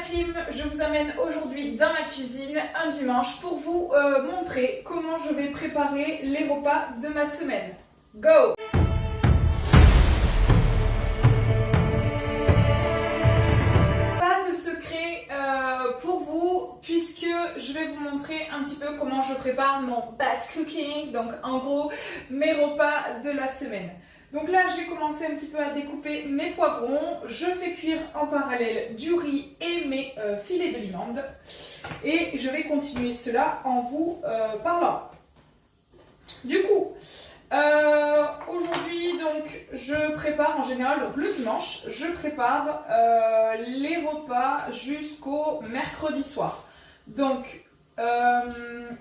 team, je vous amène aujourd'hui dans ma cuisine un dimanche pour vous montrer comment je vais préparer les repas de ma semaine. Go! Pas de secret pour vous puisque je vais vous montrer un petit peu comment je prépare mon batch cooking, donc en gros mes repas de la semaine. Donc là, j'ai commencé un petit peu à découper mes poivrons. Je fais cuire en parallèle du riz et mes filets de limande. Et je vais continuer cela en vous parlant. Du coup, aujourd'hui, donc, je prépare en général, donc le dimanche, je prépare les repas jusqu'au mercredi soir. Donc,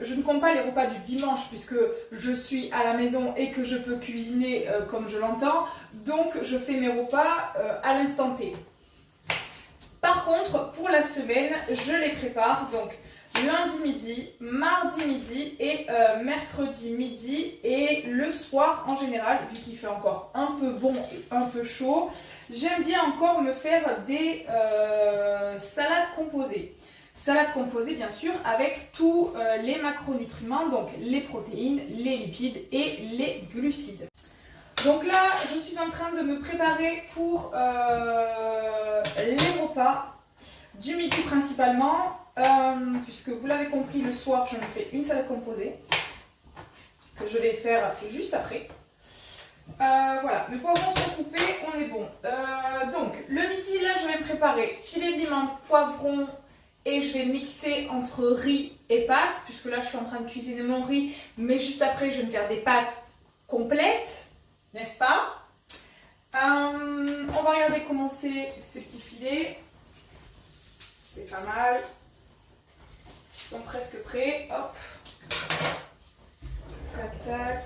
je ne compte pas les repas du dimanche puisque je suis à la maison et que je peux cuisiner comme je l'entends. Donc je fais mes repas à l'instant T. Par contre, pour la semaine, je les prépare donc lundi midi, mardi midi et mercredi midi. Et le soir en général, vu qu'il fait encore un peu bon et un peu chaud, j'aime bien encore me faire des salades composées. Salade composée bien sûr avec tous les macronutriments, donc les protéines, les lipides et les glucides. Donc là, je suis en train de me préparer pour les repas du midi principalement, puisque vous l'avez compris, le soir je me fais une salade composée que je vais faire juste après. Voilà, mes poivrons sont coupés, on est bon. Donc le midi là, je vais me préparer filet de limande, poivron. Et je vais mixer entre riz et pâtes, puisque là je suis en train de cuisiner mon riz, mais juste après je vais me faire des pâtes complètes, n'est-ce pas? On va regarder comment c'est ces petits filets. C'est pas mal. Ils sont presque prêts. Hop. Tac, tac.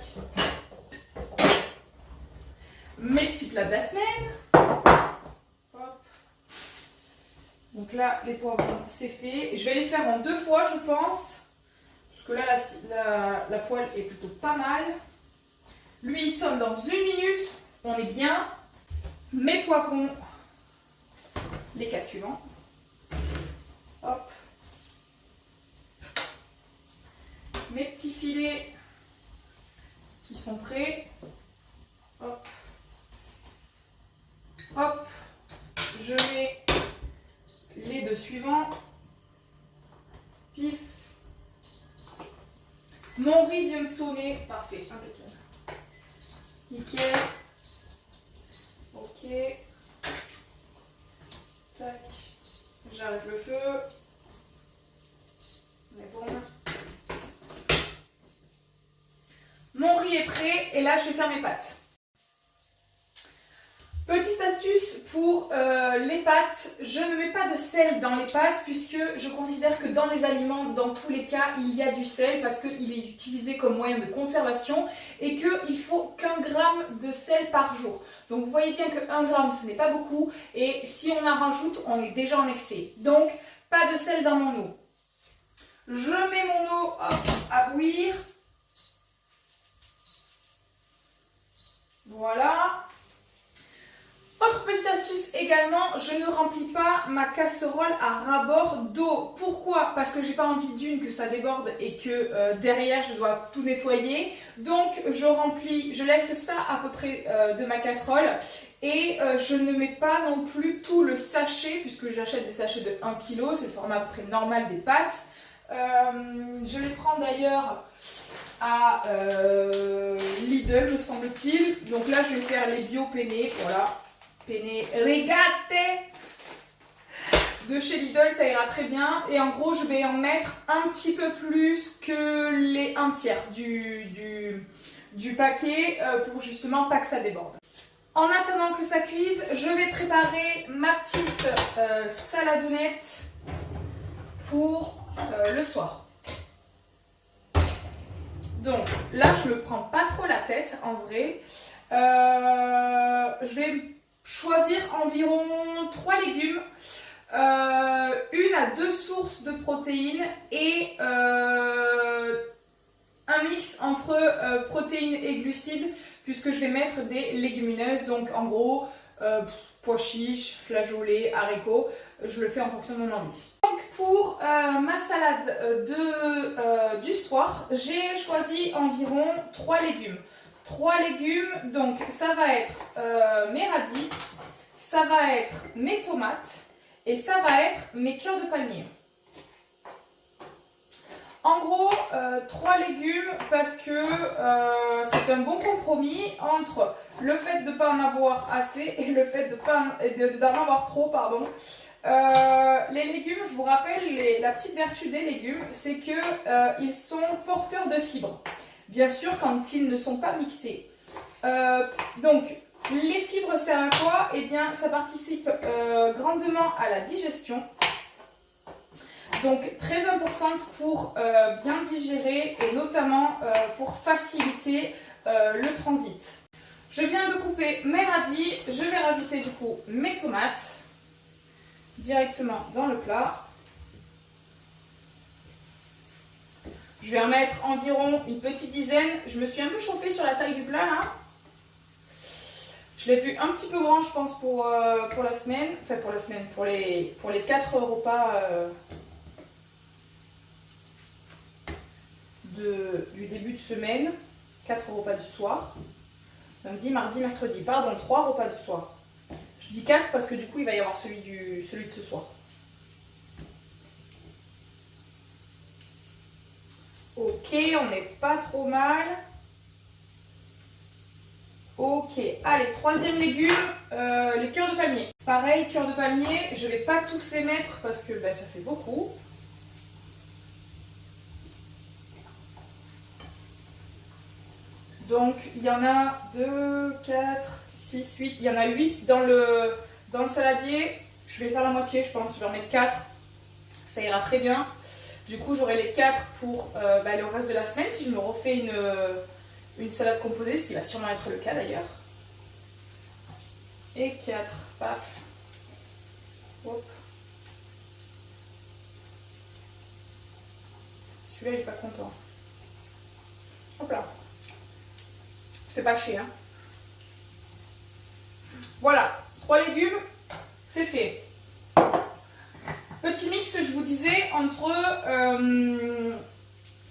Mes petits plats de la semaine. Donc là, les poivrons, c'est fait. Je vais les faire en 2 fois, je pense. Parce que là, la poêle est plutôt pas mal. Lui, il sonne dans 1 minute. On est bien. Mes poivrons, les 4 suivants. Hop. Mes petits filets qui sont prêts. Hop. Hop. Je mets les 2 suivants. Pif. Mon riz vient de sonner. Parfait, impeccable. Nickel. Ok. Tac. J'arrête le feu. On est bon. Mon riz est prêt et là je vais faire mes pâtes. Petite astuce pour les pâtes, je ne mets pas de sel dans les pâtes puisque je considère que dans les aliments, dans tous les cas, il y a du sel parce qu'il est utilisé comme moyen de conservation et qu'il faut qu'1 gramme de sel par jour. Donc vous voyez bien que 1 gramme ce n'est pas beaucoup et si on en rajoute, on est déjà en excès. Donc pas de sel dans mon eau. Je mets mon eau à bouillir. Voilà. Autre petite astuce également, je ne remplis pas ma casserole à ras-bord d'eau. Pourquoi? Parce que j'ai pas envie que ça déborde et que derrière je dois tout nettoyer. Donc je laisse ça à peu près de ma casserole et je ne mets pas non plus tout le sachet puisque j'achète des sachets de 1 kg, c'est le format à peu près normal des pâtes. Je les prends d'ailleurs à Lidl me semble-t-il. Donc là je vais faire les bio penne, voilà. Penne rigate de chez Lidl, ça ira très bien. Et en gros, je vais en mettre un petit peu plus que les 1/3 du paquet pour justement pas que ça déborde. En attendant que ça cuise, je vais préparer ma petite saladounette pour le soir. Donc là, je ne me prends pas trop la tête en vrai. Je vais choisir environ 3 légumes, 1 à 2 sources de protéines et un mix entre protéines et glucides puisque je vais mettre des légumineuses, donc en gros pois chiches, flageolets, haricots. je le fais en fonction de mon envie. Donc pour ma salade du soir, j'ai choisi environ 3 légumes. 3 légumes, donc ça va être mes radis, ça va être mes tomates et ça va être mes cœurs de palmier. En gros, 3 légumes parce que c'est un bon compromis entre le fait de ne pas en avoir assez et le fait d'en avoir trop, pardon. Les légumes, je vous rappelle, la petite vertu des légumes, c'est qu'ils sont porteurs de fibres. Bien sûr, quand ils ne sont pas mixés. Donc, les fibres servent à quoi? Eh bien, ça participe grandement à la digestion. Donc très importante pour bien digérer et notamment pour faciliter le transit. Je viens de couper mes radis, je vais rajouter du coup mes tomates directement dans le plat. Je vais en mettre environ une petite dizaine. Je me suis un peu chauffée sur la taille du plat là. Je l'ai vu un petit peu grand je pense pour la semaine, enfin pour la semaine, pour les 4 repas du début de semaine, 4 repas du soir, lundi, mardi, mercredi, pardon, 3 repas du soir. Je dis 4 parce que du coup il va y avoir celui de ce soir. Ok, on n'est pas trop mal. Ok, allez, troisième légume, les cœurs de palmier. Pareil, cœurs de palmier, je ne vais pas tous les mettre parce que ben, ça fait beaucoup. Donc il y en a 2, 4, 6, 8, il y en a 8 dans le saladier. Je vais faire la moitié, je pense, je vais en mettre 4. Ça ira très bien. Du coup, j'aurai les 4 pour le reste de la semaine si je me refais une salade composée, ce qui va sûrement être le cas d'ailleurs. Et 4, paf. Hop. Celui-là, il n'est pas content. Hop là. C'est pas chier, hein. Voilà, 3 légumes, c'est fait. Petit mix, je vous disais, entre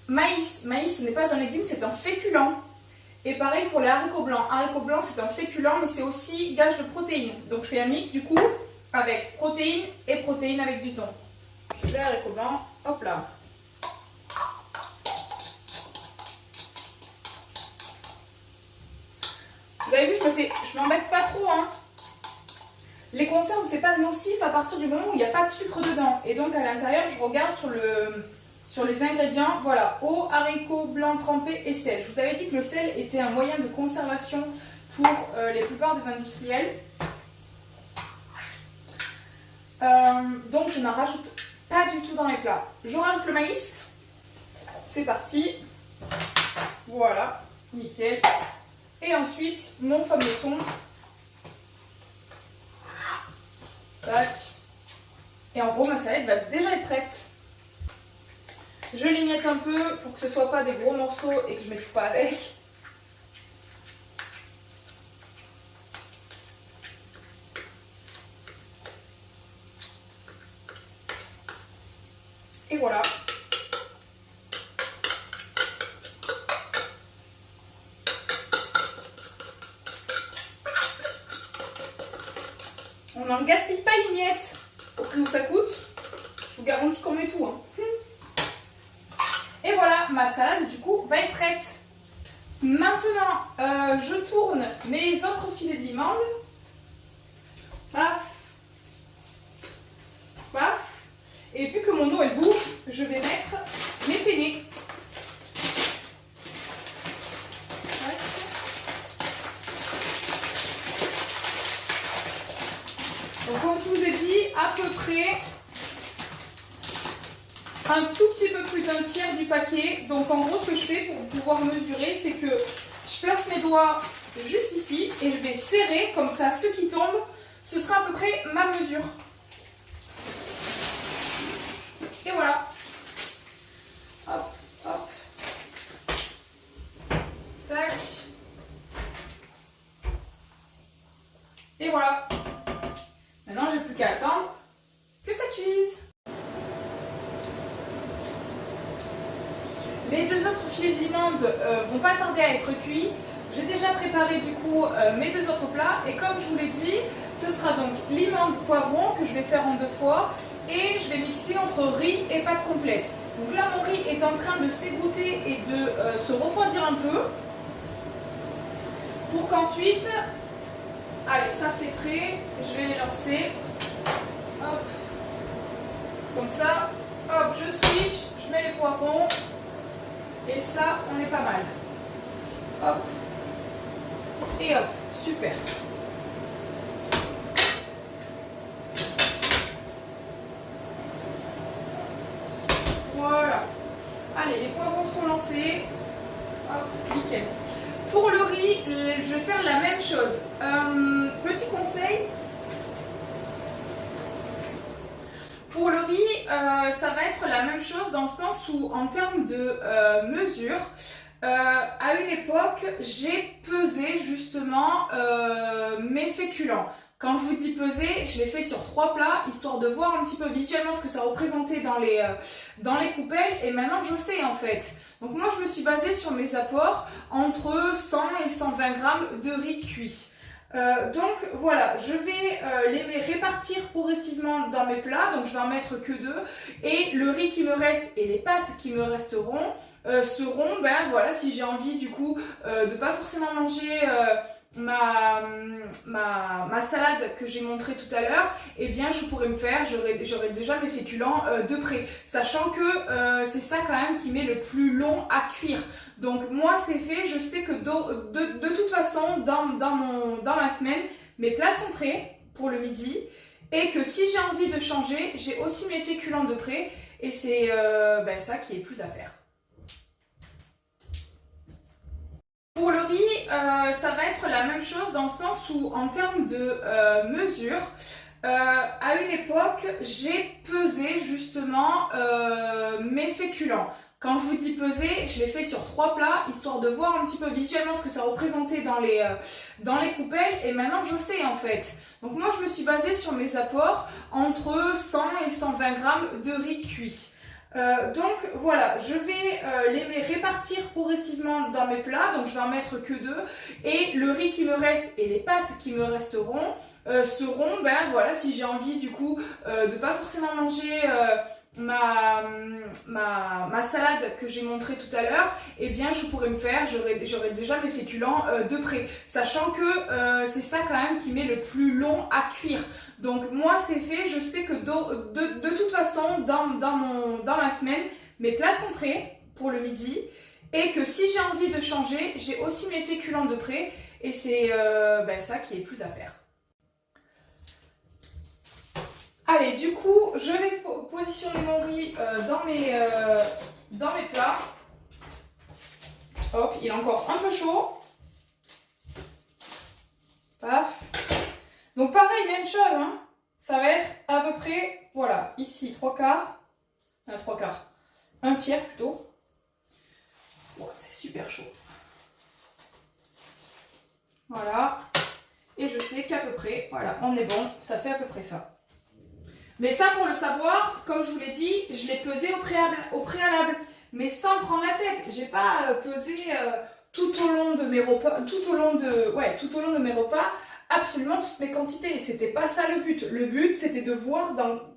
maïs. Maïs, ce n'est pas un légume, c'est un féculent. Et pareil pour les haricots blancs. Haricots blancs, c'est un féculent, mais c'est aussi gage de protéines. Donc je fais un mix du coup avec protéines et protéines avec du thon. Les haricots blancs, hop là. Vous avez vu, je m'embête pas trop, hein. Les conserves, c'est pas nocif à partir du moment où il n'y a pas de sucre dedans. Et donc à l'intérieur, je regarde sur les ingrédients, voilà, eau, haricots blancs trempés et sel. Je vous avais dit que le sel était un moyen de conservation pour les plupart des industriels. Donc je n'en rajoute pas du tout dans les plats. Je rajoute le maïs. C'est parti. Voilà, nickel. Et ensuite, mon fameux thon. Tac. Et en gros, ma salade va déjà être prête. Je l'émiette un peu pour que ce ne soit pas des gros morceaux et que je ne m'étouffe pas avec. Et voilà. On n'en gaspille pas une miette au prix où ça coûte. Je vous garantis qu'on met tout, hein. Et voilà, ma salade du coup va être prête. Maintenant, je tourne mes autres filets de limande. Paf. Paf. Et vu que mon eau elle bout, je vais mettre mes penne. Donc comme je vous ai dit, à peu près un tout petit peu plus d'un tiers du paquet. Donc en gros, ce que je fais pour pouvoir mesurer, c'est que je place mes doigts juste ici et je vais serrer comme ça. Ce qui tombe, ce sera à peu près ma mesure. Et voilà. Hop, hop. Tac. Et voilà. Maintenant, j'ai plus qu'à attendre Les deux autres filets de limande vont pas tarder à être cuits. J'ai déjà préparé du coup mes deux autres plats et comme je vous l'ai dit, ce sera donc limande poivron que je vais faire en 2 fois et je vais mixer entre riz et pâte complète. Donc là mon riz est en train de s'égoutter et de se refroidir un peu pour qu'ensuite, allez ça c'est prêt, je vais les lancer, hop, comme ça, hop je switch, je mets les poivrons et ça on est pas mal, hop. Et hop, super. Voilà. Allez, les poivrons sont lancés. Hop, nickel. Pour le riz, je vais faire la même chose. Petit conseil. Pour le riz, ça va être la même chose dans le sens où, en termes de mesure, à une époque, j'ai pesé justement mes féculents. Quand je vous dis peser, je l'ai fait sur 3 plats, histoire de voir un petit peu visuellement ce que ça représentait dans les coupelles. Et maintenant, je sais en fait. Donc moi, je me suis basée sur mes apports entre 100 et 120 grammes de riz cuit. Donc voilà, je vais les répartir progressivement dans mes plats, donc je vais en mettre que 2 et le riz qui me reste et les pâtes qui me resteront seront, ben voilà, si j'ai envie du coup de pas forcément manger ma salade que j'ai montré tout à l'heure, et bien je pourrais me faire, j'aurai déjà mes féculents de près, sachant que c'est ça quand même qui met le plus long à cuire. Donc moi c'est fait, je sais que de toute façon dans ma semaine, mes plats sont prêts pour le midi et que si j'ai envie de changer, j'ai aussi mes féculents de près et c'est ça qui est plus à faire. Pour le riz, ça va être la même chose dans le sens où en termes de mesure, à une époque, j'ai pesé justement mes féculents. Quand je vous dis peser, je l'ai fait sur 3 plats, histoire de voir un petit peu visuellement ce que ça représentait dans les coupelles. Et maintenant, je sais en fait. Donc moi, je me suis basée sur mes apports entre 100 et 120 grammes de riz cuit. Donc voilà, je vais les répartir progressivement dans mes plats, donc je vais en mettre que 2 et le riz qui me reste et les pâtes qui me resteront seront, ben voilà, si j'ai envie du coup de pas forcément manger ma salade que j'ai montré tout à l'heure, et bien je pourrais me faire, j'aurai déjà mes féculents de près, sachant que c'est ça quand même qui met le plus long à cuire. Donc moi c'est fait, je sais que de toute façon dans ma semaine, mes plats sont prêts pour le midi et que si j'ai envie de changer, j'ai aussi mes féculents de près et c'est ça qui est plus à faire. Allez, du coup, je vais positionner mon riz dans mes plats. Hop, il est encore un peu chaud. Paf. Donc pareil, même chose, hein. Ça va être à peu près, voilà, ici 3/4, 3/4, un tiers plutôt. Bon, c'est super chaud. Voilà. Et je sais qu'à peu près, voilà, on est bon, ça fait à peu près ça. Mais ça, pour le savoir, comme je vous l'ai dit, je l'ai pesé au préalable, mais sans prendre la tête. J'ai pas pesé tout au long de mes repas, tout au long de mes repas, absolument toutes mes quantités. C'était pas ça le but. Le but, c'était de voir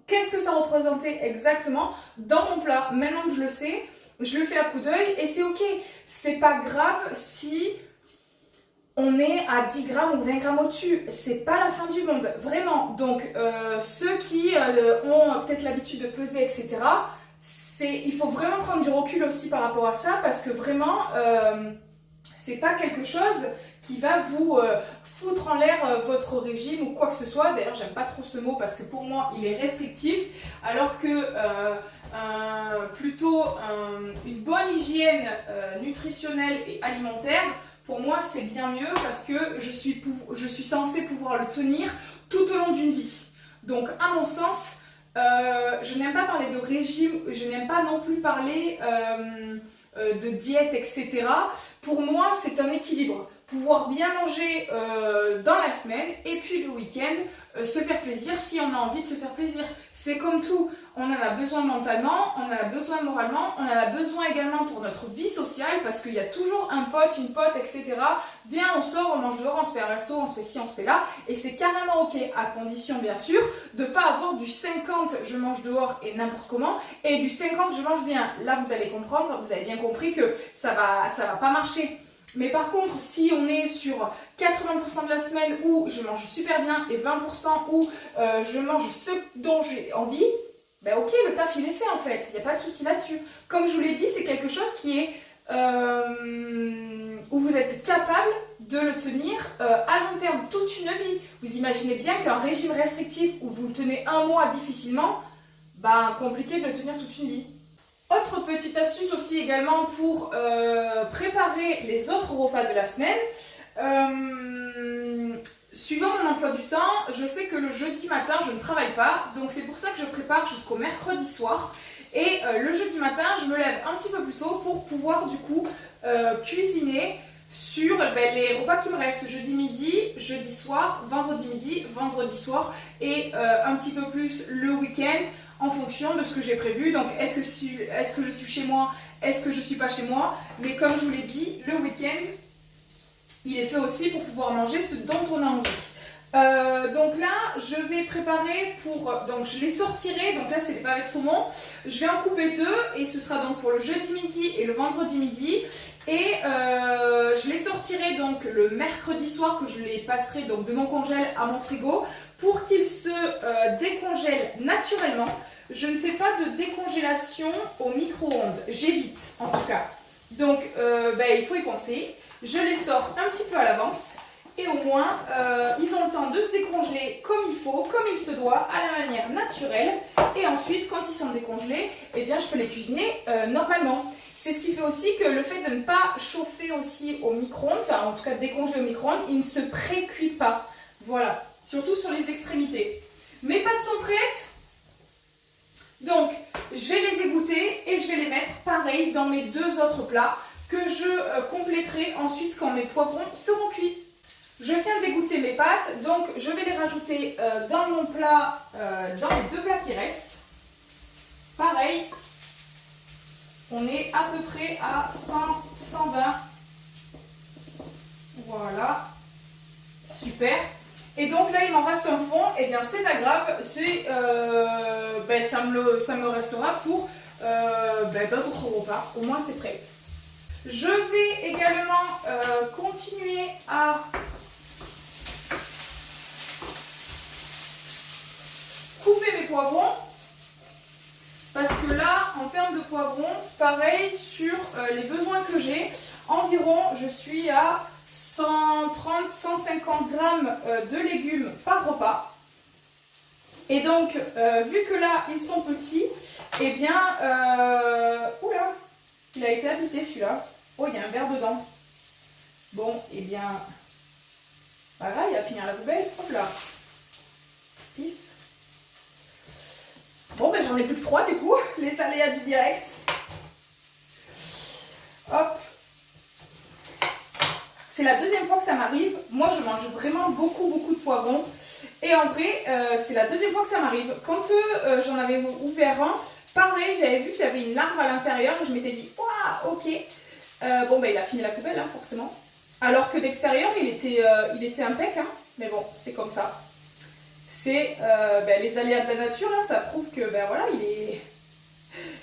qu'est-ce que ça représentait exactement dans mon plat. Maintenant que je le sais, je le fais à coup d'œil et c'est ok. C'est pas grave si on est à 10 grammes ou 20 grammes au-dessus, c'est pas la fin du monde, vraiment. Donc, ceux qui ont peut-être l'habitude de peser, etc., il faut vraiment prendre du recul aussi par rapport à ça, parce que vraiment, c'est pas quelque chose qui va vous foutre en l'air votre régime ou quoi que ce soit. D'ailleurs, j'aime pas trop ce mot parce que pour moi, il est restrictif, alors que plutôt une bonne hygiène nutritionnelle et alimentaire, pour moi, c'est bien mieux parce que je suis censée pouvoir le tenir tout au long d'une vie. Donc, à mon sens, je n'aime pas parler de régime, je n'aime pas non plus parler de diète, etc. Pour moi, c'est un équilibre. pouvoir bien manger dans la semaine et puis le week-end, se faire plaisir si on a envie de se faire plaisir. C'est comme tout, on en a besoin mentalement, on en a besoin moralement, on en a besoin également pour notre vie sociale parce qu'il y a toujours un pote, une pote, etc. Viens, on sort, on mange dehors, on se fait un resto, on se fait ci, on se fait là et c'est carrément ok, à condition bien sûr de ne pas avoir du 50 je mange dehors et n'importe comment et du 50 je mange bien. Là vous allez comprendre, vous avez bien compris que ça va pas marcher. Mais par contre, si on est sur 80% de la semaine où je mange super bien et 20% où je mange ce dont j'ai envie, ben ok, le taf il est fait en fait, il n'y a pas de souci là-dessus. Comme je vous l'ai dit, c'est quelque chose qui est où vous êtes capable de le tenir à long terme, toute une vie. Vous imaginez bien qu'un régime restrictif où vous le tenez un mois difficilement, ben compliqué de le tenir toute une vie. Autre petite astuce aussi également pour préparer les autres repas de la semaine. Suivant mon emploi du temps, je sais que le jeudi matin je ne travaille pas, donc c'est pour ça que je prépare jusqu'au mercredi soir. Et le jeudi matin, je me lève un petit peu plus tôt pour pouvoir du coup cuisiner sur les repas qui me restent jeudi midi, jeudi soir, vendredi midi, vendredi soir et un petit peu plus le week-end en fonction de ce que j'ai prévu. Donc est-ce que je suis chez moi, est-ce que je ne suis pas chez moi, mais comme je vous l'ai dit, le week-end il est fait aussi pour pouvoir manger ce dont on a envie. Donc là, je vais préparer pour... Donc je les sortirai, donc là c'est des pavés de saumon. Je vais en couper deux et ce sera donc pour le jeudi midi et le vendredi midi. Et je les sortirai donc le mercredi soir que je les passerai donc de mon congèle à mon frigo pour qu'ils se décongèlent naturellement. Je ne fais pas de décongélation au micro-ondes, j'évite en tout cas. Donc il faut y penser. Je les sors un petit peu à l'avance et au moins ils ont le temps de se décongeler comme il faut, comme il se doit, à la manière naturelle. Et ensuite, quand ils sont décongelés, eh bien, je peux les cuisiner normalement. C'est ce qui fait aussi que le fait de ne pas chauffer aussi au micro-ondes, enfin en tout cas décongeler au micro-ondes, il ne se pré-cuit pas. Voilà, surtout sur les extrémités. Mes pâtes sont prêtes. Donc, je vais les égoutter et je vais les mettre pareil dans mes deux autres plats que je compléterai ensuite quand mes poivrons seront cuits. Je viens d'égoutter mes pâtes, donc je vais les rajouter dans mon plat, dans les deux plats qui restent. Pareil, on est à peu près à 100-120. Voilà, super. Et donc là, il m'en reste un fond, et bien c'est pas grave, ça me restera pour d'autres repas, au moins c'est prêt. Je vais également continuer à couper mes poivrons parce que là, en termes de poivrons, pareil sur les besoins que j'ai, environ je suis à 130-150 grammes de légumes par repas. Et donc, vu que là, ils sont petits, eh bien, oula, il a été habité celui-là. Oh, il y a un verre dedans. Bon, eh bien, voilà, il va finir la poubelle. Hop là. Pif. Bon, ben j'en ai plus que 3 du coup, les aléas du direct. Hop. C'est la deuxième fois que ça m'arrive. Moi, je mange vraiment beaucoup de poivrons. Et en vrai, c'est la deuxième fois que ça m'arrive. Quand j'en avais ouvert un, pareil, j'avais vu qu'il y avait une larve à l'intérieur et je m'étais dit, waouh, ok. Il a fini la poubelle, hein, forcément. Alors que d'extérieur, il était impec, hein. Mais bon, c'est comme ça. C'est les aléas de la nature, hein, ça prouve que voilà,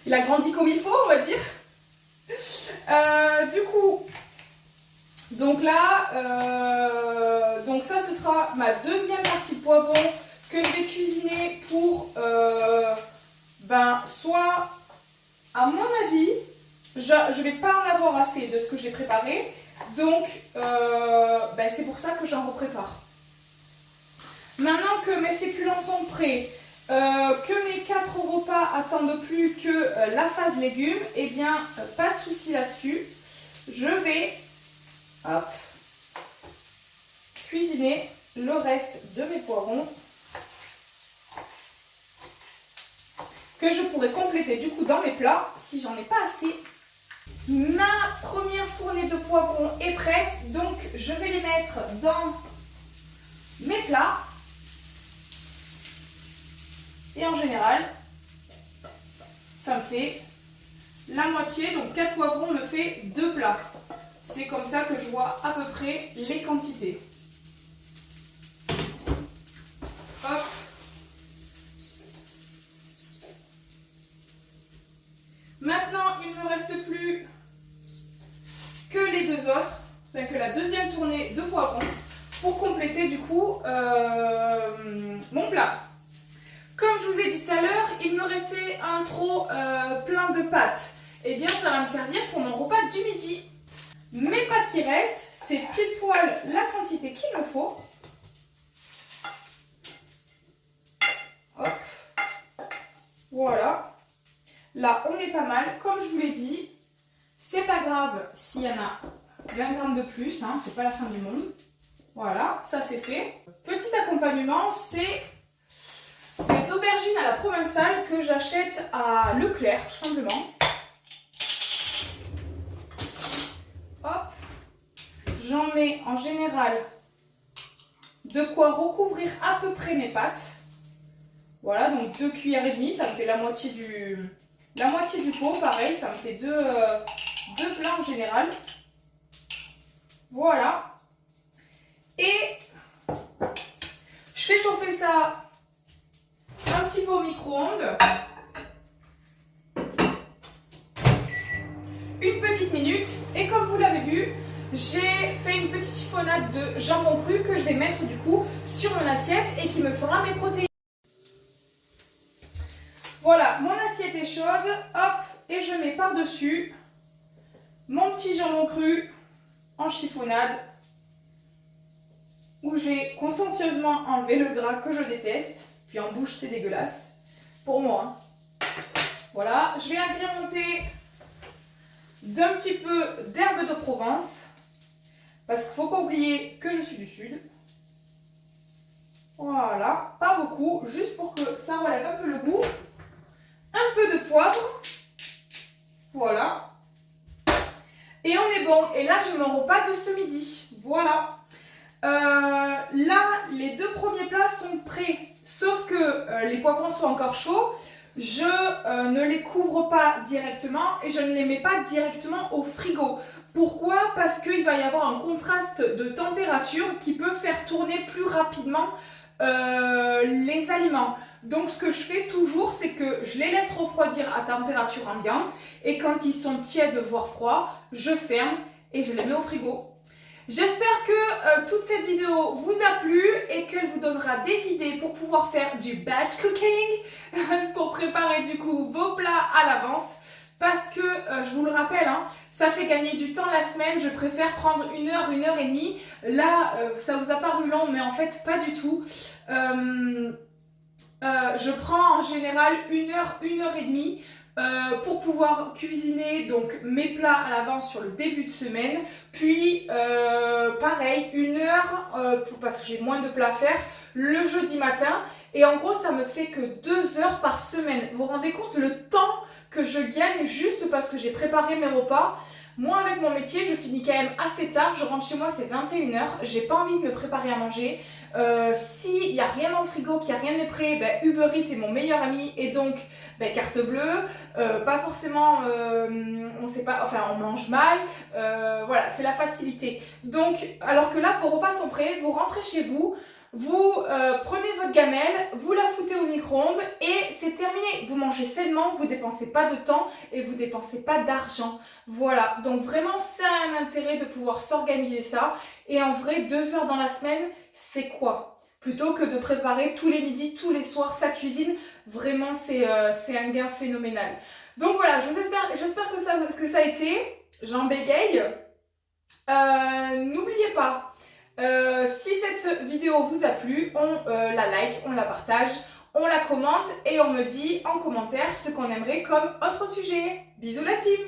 il a grandi comme il faut, on va dire. Du coup, donc là, donc ça ce sera ma deuxième partie de poivron que je vais cuisiner pour, soit, à mon avis, je ne vais pas en avoir assez de ce que j'ai préparé, donc c'est pour ça que j'en reprépare. Maintenant que mes féculents sont prêts, que mes 4 repas attendent plus que la phase légumes, eh bien, pas de souci là-dessus. Je vais cuisiner le reste de mes poivrons que je pourrais compléter du coup dans mes plats si j'en ai pas assez. Ma première fournée de poivrons est prête, donc je vais les mettre dans mes plats. Et en général, ça me fait la moitié, donc 4 poivrons me fait 2 plats. C'est comme ça que je vois à peu près les quantités. Hop. Maintenant, il ne me reste plus que les deux autres, enfin que la deuxième tournée de poivrons pour compléter du coup mon plat. Comme je vous ai dit tout à l'heure, il me restait un trop plein de pâtes. Et bien ça va me servir pour mon repas du midi. Mes pâtes qui restent, c'est pile poil la quantité qu'il me faut. Hop. Voilà. Là, on est pas mal. Comme je vous l'ai dit, c'est pas grave s'il y en a 20 grammes de plus, hein, c'est pas la fin du monde. Voilà, ça c'est fait. Petit accompagnement, c'est des aubergines à la provençale que j'achète à Leclerc, tout simplement. Hop, j'en mets en général de quoi recouvrir à peu près mes pâtes. Voilà, donc 2 cuillères et demie, ça me fait la moitié du pot, pareil, ça me fait deux plats en général. Voilà. Et je fais chauffer ça un petit peu au micro-ondes. Une petite minute. Et comme vous l'avez vu, j'ai fait une petite chiffonnade de jambon cru que je vais mettre du coup sur mon assiette et qui me fera mes protéines. Voilà, mon assiette est chaude. Hop, et je mets par-dessus mon petit jambon cru en chiffonnade où j'ai consciencieusement enlevé le gras que je déteste. Puis en bouche, c'est dégueulasse. Pour moi. Voilà, je vais agrémenter d'un petit peu d'herbe de Provence. Parce qu'il ne faut pas oublier que je suis du sud. Voilà, pas beaucoup, juste pour que ça relève un peu le goût. Un peu de poivre. Voilà. Et on est bon. Et là, j'ai mon repas de ce midi. Voilà. Là, les 2 premiers plats sont prêts. Sauf que les poivrons sont encore chauds. Je ne les couvre pas directement et je ne les mets pas directement au frigo. Pourquoi? Parce qu'il va y avoir un contraste de température qui peut faire tourner plus rapidement les aliments. Donc ce que je fais toujours, c'est que je les laisse refroidir à température ambiante et quand ils sont tièdes voire froids, je ferme et je les mets au frigo. J'espère que toute cette vidéo vous a plu et qu'elle vous donnera des idées pour pouvoir faire du batch cooking, pour préparer du coup vos plats à l'avance. Parce que, je vous le rappelle, hein, ça fait gagner du temps la semaine, je préfère prendre 1 heure, 1 heure et demie. Là, ça vous a paru long, mais en fait, pas du tout. Je prends en général 1 heure, 1 heure et demie pour pouvoir cuisiner donc mes plats à l'avance sur le début de semaine. Puis, pareil, 1 heure, parce que j'ai moins de plats à faire, le jeudi matin. Et en gros, ça me fait que 2 heures par semaine. Vous vous rendez compte le temps que je gagne juste parce que j'ai préparé mes repas? Moi, avec mon métier, je finis quand même assez tard. Je rentre chez moi, c'est 21h. J'ai pas envie de me préparer à manger. S'il n'y a rien dans le frigo, qu'il n'y a rien de prêt, ben, Uber Eats est mon meilleur ami. Et donc, ben, carte bleue. Pas forcément, on sait pas, enfin, on mange mal. Voilà, c'est la facilité. Donc, alors que là, vos repas sont prêts. Vous rentrez chez vous. Vous prenez votre gamelle, vous la foutez au micro-ondes et c'est terminé. Vous mangez sainement, vous ne dépensez pas de temps et vous ne dépensez pas d'argent. Voilà, donc vraiment ça a un intérêt de pouvoir s'organiser ça. Et en vrai, 2 heures dans la semaine, c'est quoi? Plutôt que de préparer tous les midis, tous les soirs sa cuisine, vraiment c'est un gain phénoménal. Donc voilà, j'espère que ça a été. J'en bégaye. N'oubliez pas. Si cette vidéo vous a plu, on la like, on la partage, on la commente et on me dit en commentaire ce qu'on aimerait comme autre sujet. Bisous la team!